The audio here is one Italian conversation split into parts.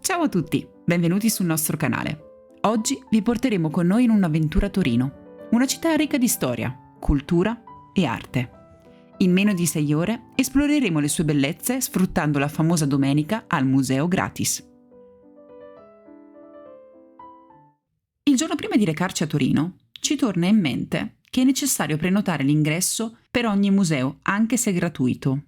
Ciao a tutti, benvenuti sul nostro canale. Oggi vi porteremo con noi in un'avventura a Torino, una città ricca di storia, cultura e arte. In meno di 6 ore esploreremo le sue bellezze sfruttando la famosa domenica al museo gratis. Il giorno prima di recarci a Torino, ci torna in mente che è necessario prenotare l'ingresso per ogni museo, anche se gratuito.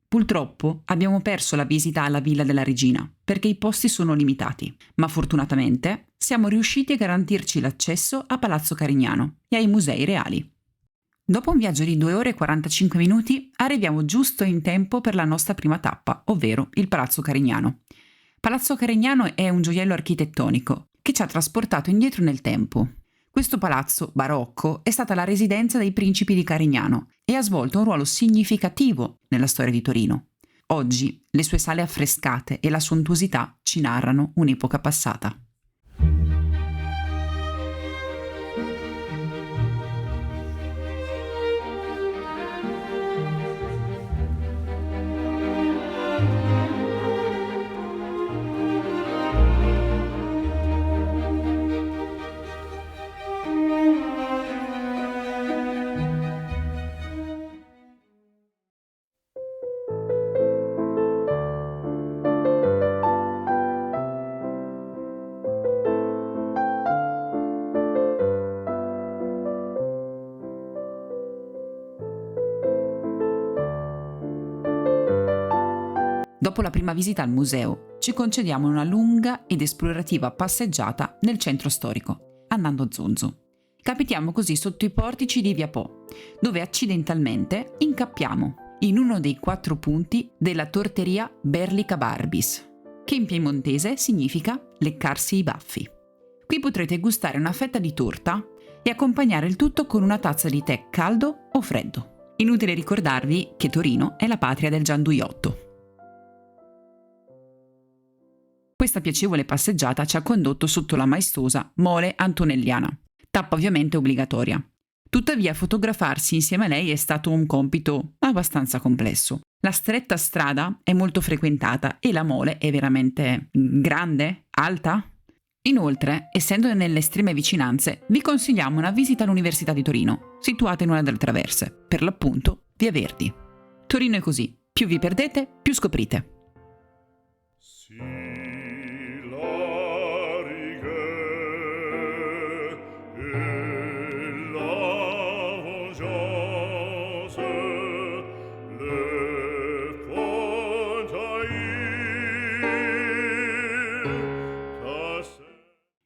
Purtroppo abbiamo perso la visita alla Villa della Regina, perché i posti sono limitati, ma fortunatamente siamo riusciti a garantirci l'accesso a Palazzo Carignano e ai musei reali. Dopo un viaggio di 2 ore e 45 minuti arriviamo giusto in tempo per la nostra prima tappa, ovvero il Palazzo Carignano. Palazzo Carignano è un gioiello architettonico che ci ha trasportato indietro nel tempo. Questo palazzo barocco è stata la residenza dei principi di Carignano e ha svolto un ruolo significativo nella storia di Torino. Oggi le sue sale affrescate e la sontuosità ci narrano un'epoca passata. Dopo la prima visita al museo, ci concediamo una lunga ed esplorativa passeggiata nel centro storico, andando a Zonzo. Capitiamo così sotto i portici di Via Po, dove accidentalmente incappiamo in uno dei 4 punti della torteria Berlica Barbis, che in piemontese significa leccarsi i baffi. Qui potrete gustare una fetta di torta e accompagnare il tutto con una tazza di tè caldo o freddo. Inutile ricordarvi che Torino è la patria del gianduiotto. Questa piacevole passeggiata ci ha condotto sotto la maestosa Mole Antonelliana, tappa ovviamente obbligatoria. Tuttavia fotografarsi insieme a lei è stato un compito abbastanza complesso. La stretta strada è molto frequentata e la mole è veramente grande, alta. Inoltre, essendo nelle estreme vicinanze, vi consigliamo una visita all'Università di Torino, situata in una delle traverse, per l'appunto Via Verdi. Torino è così, più vi perdete, più scoprite.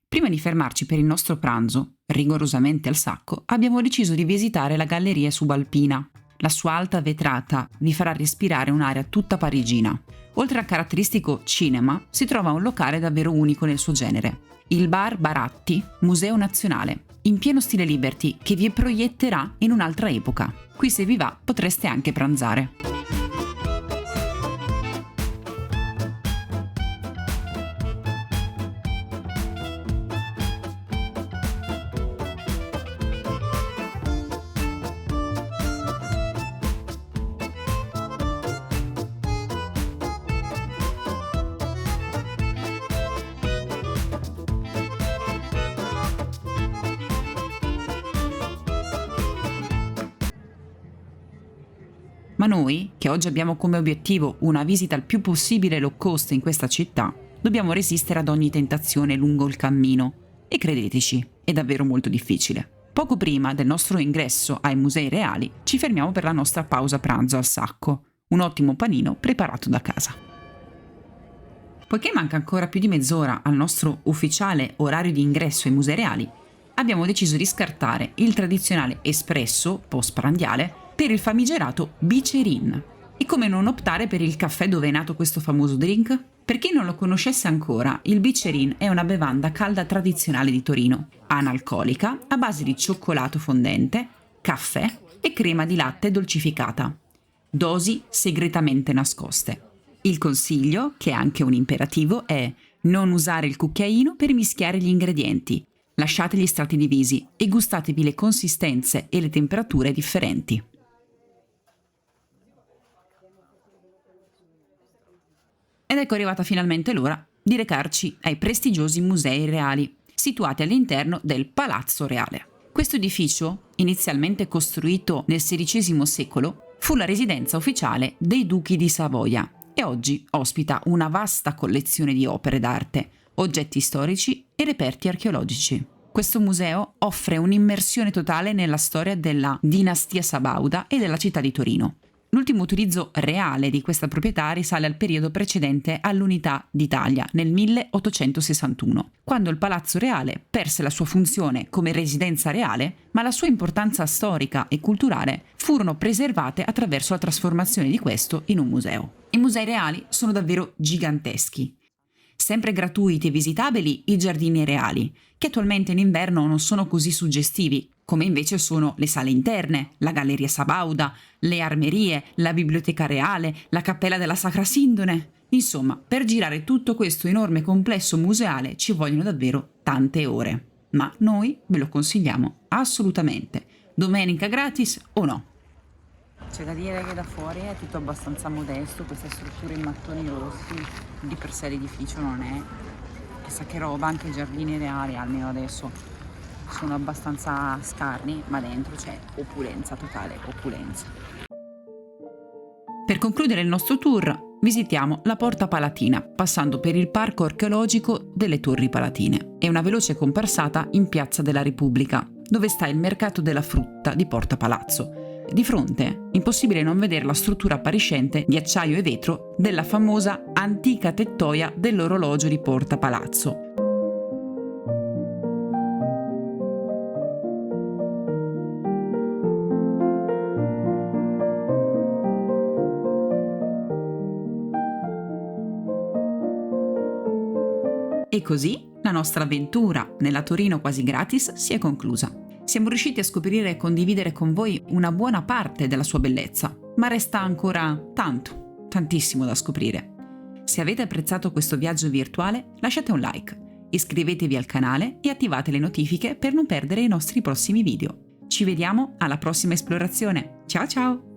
Prima di fermarci per il nostro pranzo, rigorosamente al sacco, abbiamo deciso di visitare la Galleria Subalpina. La sua alta vetrata vi farà respirare un'aria tutta parigina. Oltre al caratteristico cinema, si trova un locale davvero unico nel suo genere. Il Bar Baratti, Museo Nazionale, in pieno stile Liberty, che vi proietterà in un'altra epoca. Qui se vi va potreste anche pranzare. Ma noi, che oggi abbiamo come obiettivo una visita il più possibile low cost in questa città, dobbiamo resistere ad ogni tentazione lungo il cammino. E credeteci, è davvero molto difficile. Poco prima del nostro ingresso ai musei reali, ci fermiamo per la nostra pausa pranzo al sacco, un ottimo panino preparato da casa. Poiché manca ancora più di mezz'ora al nostro ufficiale orario di ingresso ai musei reali, abbiamo deciso di scartare il tradizionale espresso postprandiale per il famigerato Bicerin. E come non optare per il caffè dove è nato questo famoso drink? Per chi non lo conoscesse ancora, il Bicerin è una bevanda calda tradizionale di Torino, analcolica, a base di cioccolato fondente, caffè e crema di latte dolcificata. Dosi segretamente nascoste. Il consiglio, che è anche un imperativo, è non usare il cucchiaino per mischiare gli ingredienti. Lasciate gli strati divisi e gustatevi le consistenze e le temperature differenti. Ed ecco arrivata finalmente l'ora di recarci ai prestigiosi musei reali, situati all'interno del Palazzo Reale. Questo edificio, inizialmente costruito nel XVI secolo, fu la residenza ufficiale dei duchi di Savoia e oggi ospita una vasta collezione di opere d'arte, oggetti storici e reperti archeologici. Questo museo offre un'immersione totale nella storia della dinastia sabauda e della città di Torino. L'ultimo utilizzo reale di questa proprietà risale al periodo precedente all'Unità d'Italia, nel 1861, quando il Palazzo Reale perse la sua funzione come residenza reale, ma la sua importanza storica e culturale furono preservate attraverso la trasformazione di questo in un museo. I musei reali sono davvero giganteschi. Sempre gratuiti e visitabili i giardini reali, che attualmente in inverno non sono così suggestivi, come invece sono le sale interne, la Galleria Sabauda, le armerie, la Biblioteca Reale, la Cappella della Sacra Sindone. Insomma, per girare tutto questo enorme complesso museale ci vogliono davvero tante ore. Ma noi ve lo consigliamo assolutamente. Domenica gratis o no? C'è da dire che da fuori è tutto abbastanza modesto, queste strutture in mattoni rossi, di per sé l'edificio non è chissà che roba, anche i giardini reali almeno adesso sono abbastanza scarni, ma dentro c'è opulenza totale, opulenza. Per concludere il nostro tour visitiamo la Porta Palatina, passando per il parco archeologico delle Torri Palatine e una veloce comparsata in Piazza della Repubblica, dove sta il mercato della frutta di Porta Palazzo. Di fronte, impossibile non vedere la struttura appariscente di acciaio e vetro della famosa antica tettoia dell'orologio di Porta Palazzo. E così la nostra avventura nella Torino quasi gratis si è conclusa. Siamo riusciti a scoprire e condividere con voi una buona parte della sua bellezza, ma resta ancora tantissimo da scoprire. Se avete apprezzato questo viaggio virtuale, lasciate un like, iscrivetevi al canale e attivate le notifiche per non perdere i nostri prossimi video. Ci vediamo alla prossima esplorazione. Ciao ciao!